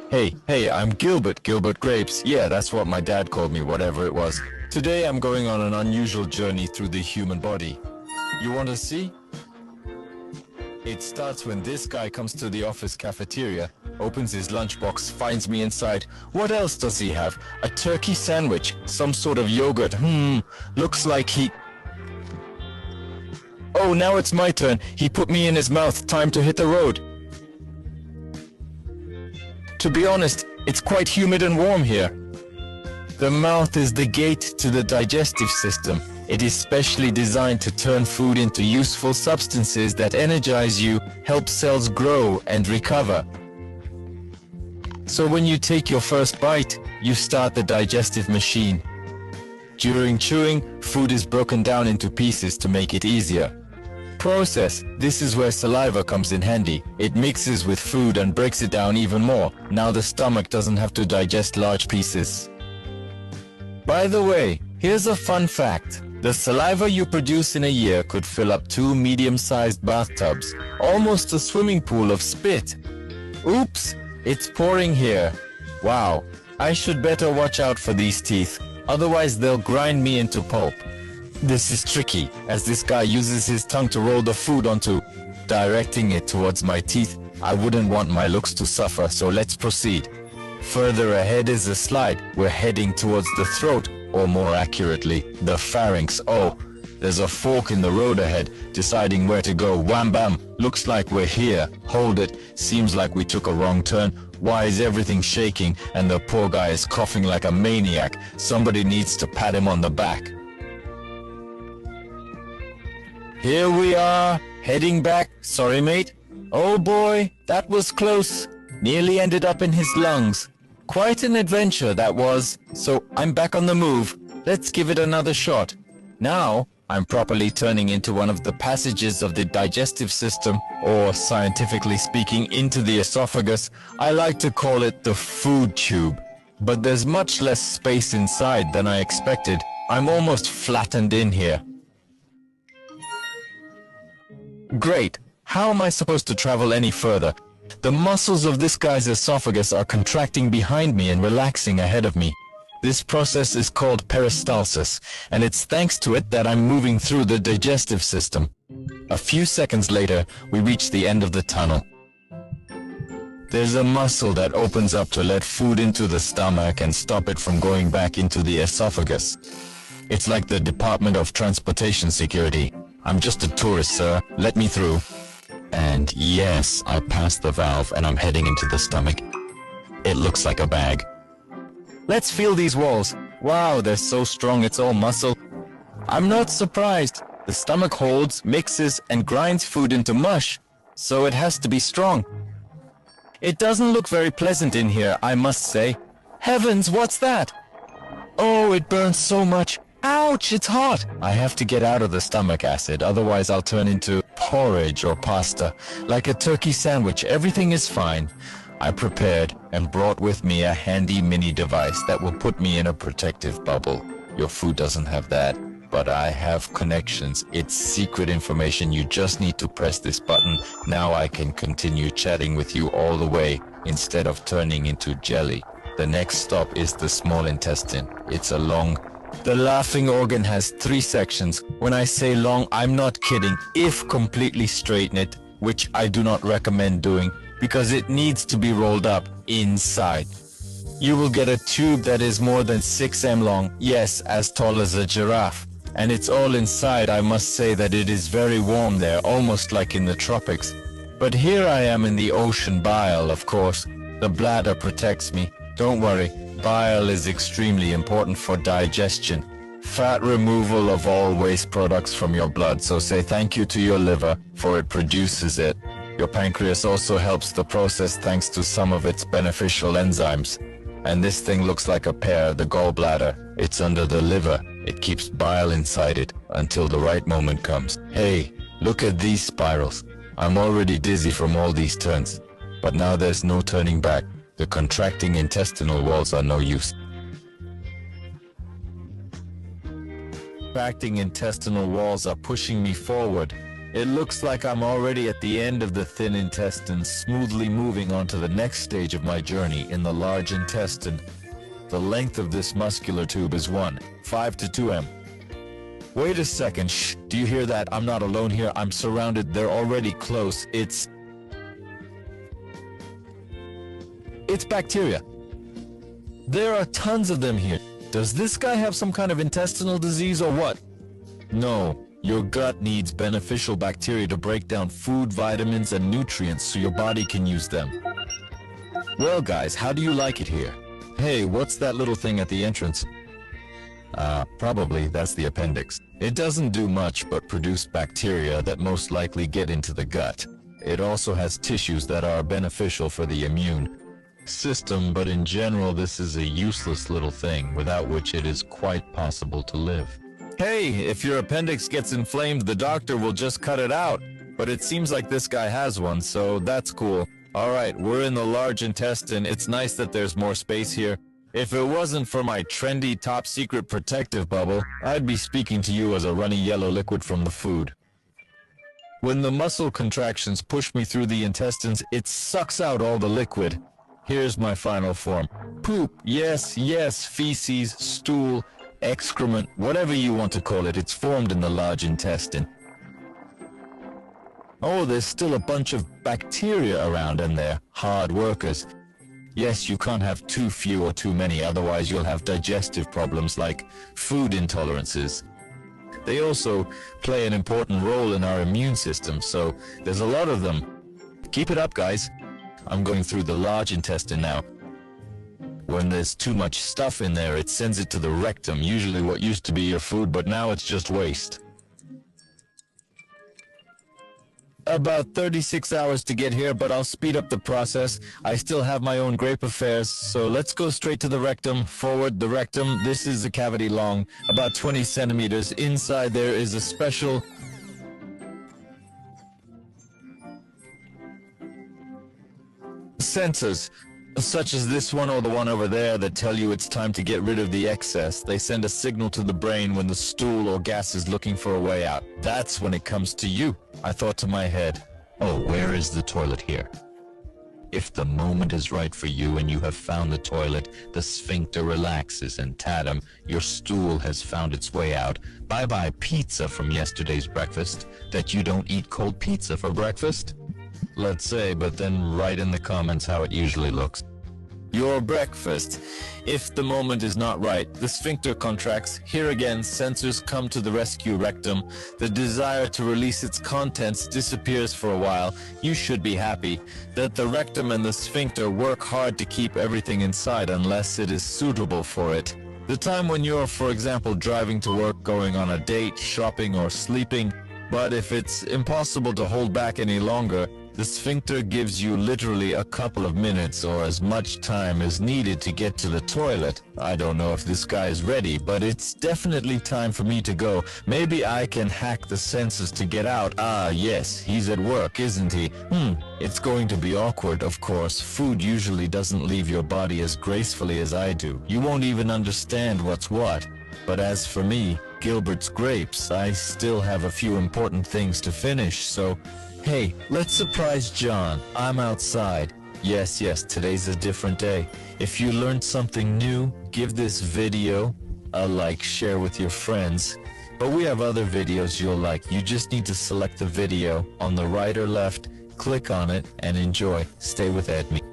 Hey, I'm Gilbert Grapes. Yeah, that's what my dad called me, whatever it was. Today I'm going on an unusual journey through the human body. You want to see? It starts when this guy comes to the office cafeteria, opens his lunchbox, finds me inside. What else does he have? A turkey sandwich, some sort of yogurt. Looks like he... Oh, now it's my turn. He put me in his mouth. Time to hit the road. To be honest, it's quite humid and warm here. The mouth is the gate to the digestive system. It is specially designed to turn food into useful substances that energize you, help cells grow and recover. So when you take your first bite, you start the digestive machine. During chewing, food is broken down into pieces to make it easier. Process. This is where saliva comes in handy. It mixes with food and breaks it down even more. Now the stomach doesn't have to digest large pieces. By the way, here's a fun fact. The saliva you produce in a year could fill up 2 medium-sized bathtubs, almost a swimming pool of spit. Oops, it's pouring here. Wow, I should better watch out for these teeth, otherwise they'll grind me into pulp. This is tricky, as this guy uses his tongue to roll the food onto, directing it towards my teeth. I wouldn't want my looks to suffer, so let's proceed. Further ahead is a slide. We're heading towards the throat, or more accurately, the pharynx. Oh, there's a fork in the road ahead, deciding where to go. Wham bam, looks like we're here. Hold it, seems like we took a wrong turn. Why is everything shaking and the poor guy is coughing like a maniac? Somebody needs to pat him on the back. Here we are, heading back. Sorry, mate. Oh boy, that was close. Nearly ended up in his lungs. Quite an adventure that was, so I'm back on the move. Let's give it another shot. Now, I'm properly turning into one of the passages of the digestive system, or scientifically speaking, into the esophagus. I like to call it the food tube. But there's much less space inside than I expected. I'm almost flattened in here. Great. How am I supposed to travel any further? The muscles of this guy's esophagus are contracting behind me and relaxing ahead of me. This process is called peristalsis, and it's thanks to it that I'm moving through the digestive system. A few seconds later, we reach the end of the tunnel. There's a muscle that opens up to let food into the stomach and stop it from going back into the esophagus. It's like the Department of Transportation Security. I'm just a tourist, sir. Let me through. And yes, I passed the valve and I'm heading into the stomach. It looks like a bag. Let's feel these walls. Wow, they're so strong it's all muscle. I'm not surprised. The stomach holds, mixes, and grinds food into mush, so it has to be strong. It doesn't look very pleasant in here, I must say. Heavens, what's that? Oh, it burns so much. Ouch, it's hot! I have to get out of the stomach acid, otherwise I'll turn into porridge or pasta. Like a turkey sandwich, everything is fine. I prepared and brought with me a handy mini device that will put me in a protective bubble. Your food doesn't have that, but I have connections. It's secret information. You just need to press this button. Now I can continue chatting with you all the way instead of turning into jelly. The next stop is the small intestine. It's a long... The laughing organ has 3 sections. When I say long, I'm not kidding. If completely straighten it, which I do not recommend doing, because it needs to be rolled up inside. You will get a tube that is more than 6 m long, yes, as tall as a giraffe. And it's all inside. I must say that it is very warm there, almost like in the tropics. But here I am in the ocean bile, of course. The bladder protects me. Don't worry. Bile is extremely important for digestion, fat removal of all waste products from your blood, so say thank you to your liver, for it produces it. Your pancreas also helps the process thanks to some of its beneficial enzymes. And this thing looks like a pear, the gallbladder. It's under the liver. It keeps bile inside it until the right moment comes. Hey, look at these spirals. I'm already dizzy from all these turns, but now there's no turning back. The contracting intestinal walls are no use. Contracting intestinal walls are pushing me forward. It looks like I'm already at the end of the thin intestine, smoothly moving on to the next stage of my journey in the large intestine. The length of this muscular tube is 1.5 to 2 m. Wait a second, shh, do you hear that? I'm not alone here, I'm surrounded, they're already close. It's bacteria. There are tons of them here. Does this guy have some kind of intestinal disease or what? No, your gut needs beneficial bacteria to break down food, vitamins, and nutrients so your body can use them. Well guys, how do you like it here? Hey, what's that little thing at the entrance? Probably that's the appendix. It doesn't do much but produce bacteria that most likely get into the gut. It also has tissues that are beneficial for the immune system, but in general this is a useless little thing without which it is quite possible to live. Hey, if your appendix gets inflamed, the doctor will just cut it out. But it seems like this guy has one, so that's cool. Alright, we're in the large intestine. It's nice that there's more space here. If it wasn't for my trendy top secret protective bubble, I'd be speaking to you as a runny yellow liquid from the food. When the muscle contractions push me through the intestines, it sucks out all the liquid. Here's my final form. Poop, yes, feces, stool, excrement, whatever you want to call it, it's formed in the large intestine. Oh, there's still a bunch of bacteria around and they're hard workers. Yes, you can't have too few or too many, otherwise you'll have digestive problems like food intolerances. They also play an important role in our immune system, so there's a lot of them. Keep it up, guys. I'm going through the large intestine now. When there's too much stuff in there, it sends it to the rectum, usually what used to be your food, but now it's just waste. About 36 hours to get here, but I'll speed up the process. I still have my own grape affairs, so let's go straight to the rectum. Forward, the rectum. This is a cavity long, about 20 centimeters. Inside there is a special sensors, such as this one or the one over there, that tell you it's time to get rid of the excess. They send a signal to the brain when the stool or gas is looking for a way out. That's when it comes to you. I thought to my head, oh, where is the toilet here? If the moment is right for you and you have found the toilet, the sphincter relaxes and tadam, your stool has found its way out. Bye-bye pizza from yesterday's breakfast. That you don't eat cold pizza for breakfast? Let's say, but then write in the comments how it usually looks. Your breakfast. If the moment is not right, the sphincter contracts. Here again, sensors come to the rescue rectum. The desire to release its contents disappears for a while. You should be happy that the rectum and the sphincter work hard to keep everything inside unless it is suitable for it. The time when you're, for example, driving to work, going on a date, shopping, or sleeping. But if it's impossible to hold back any longer, the sphincter gives you literally a couple of minutes or as much time as needed to get to the toilet. I don't know if this guy is ready, but it's definitely time for me to go. Maybe I can hack the sensors to get out. Ah, yes, he's at work, isn't he? It's going to be awkward, of course. Food usually doesn't leave your body as gracefully as I do. You won't even understand what's what. But as for me, Gilbert's grapes, I still have a few important things to finish, so hey, let's surprise John. I'm outside. Yes, today's a different day. If you learned something new, give this video a like, share with your friends. But we have other videos you'll like. You just need to select the video on the right or left, click on it, and enjoy. Stay with Edme.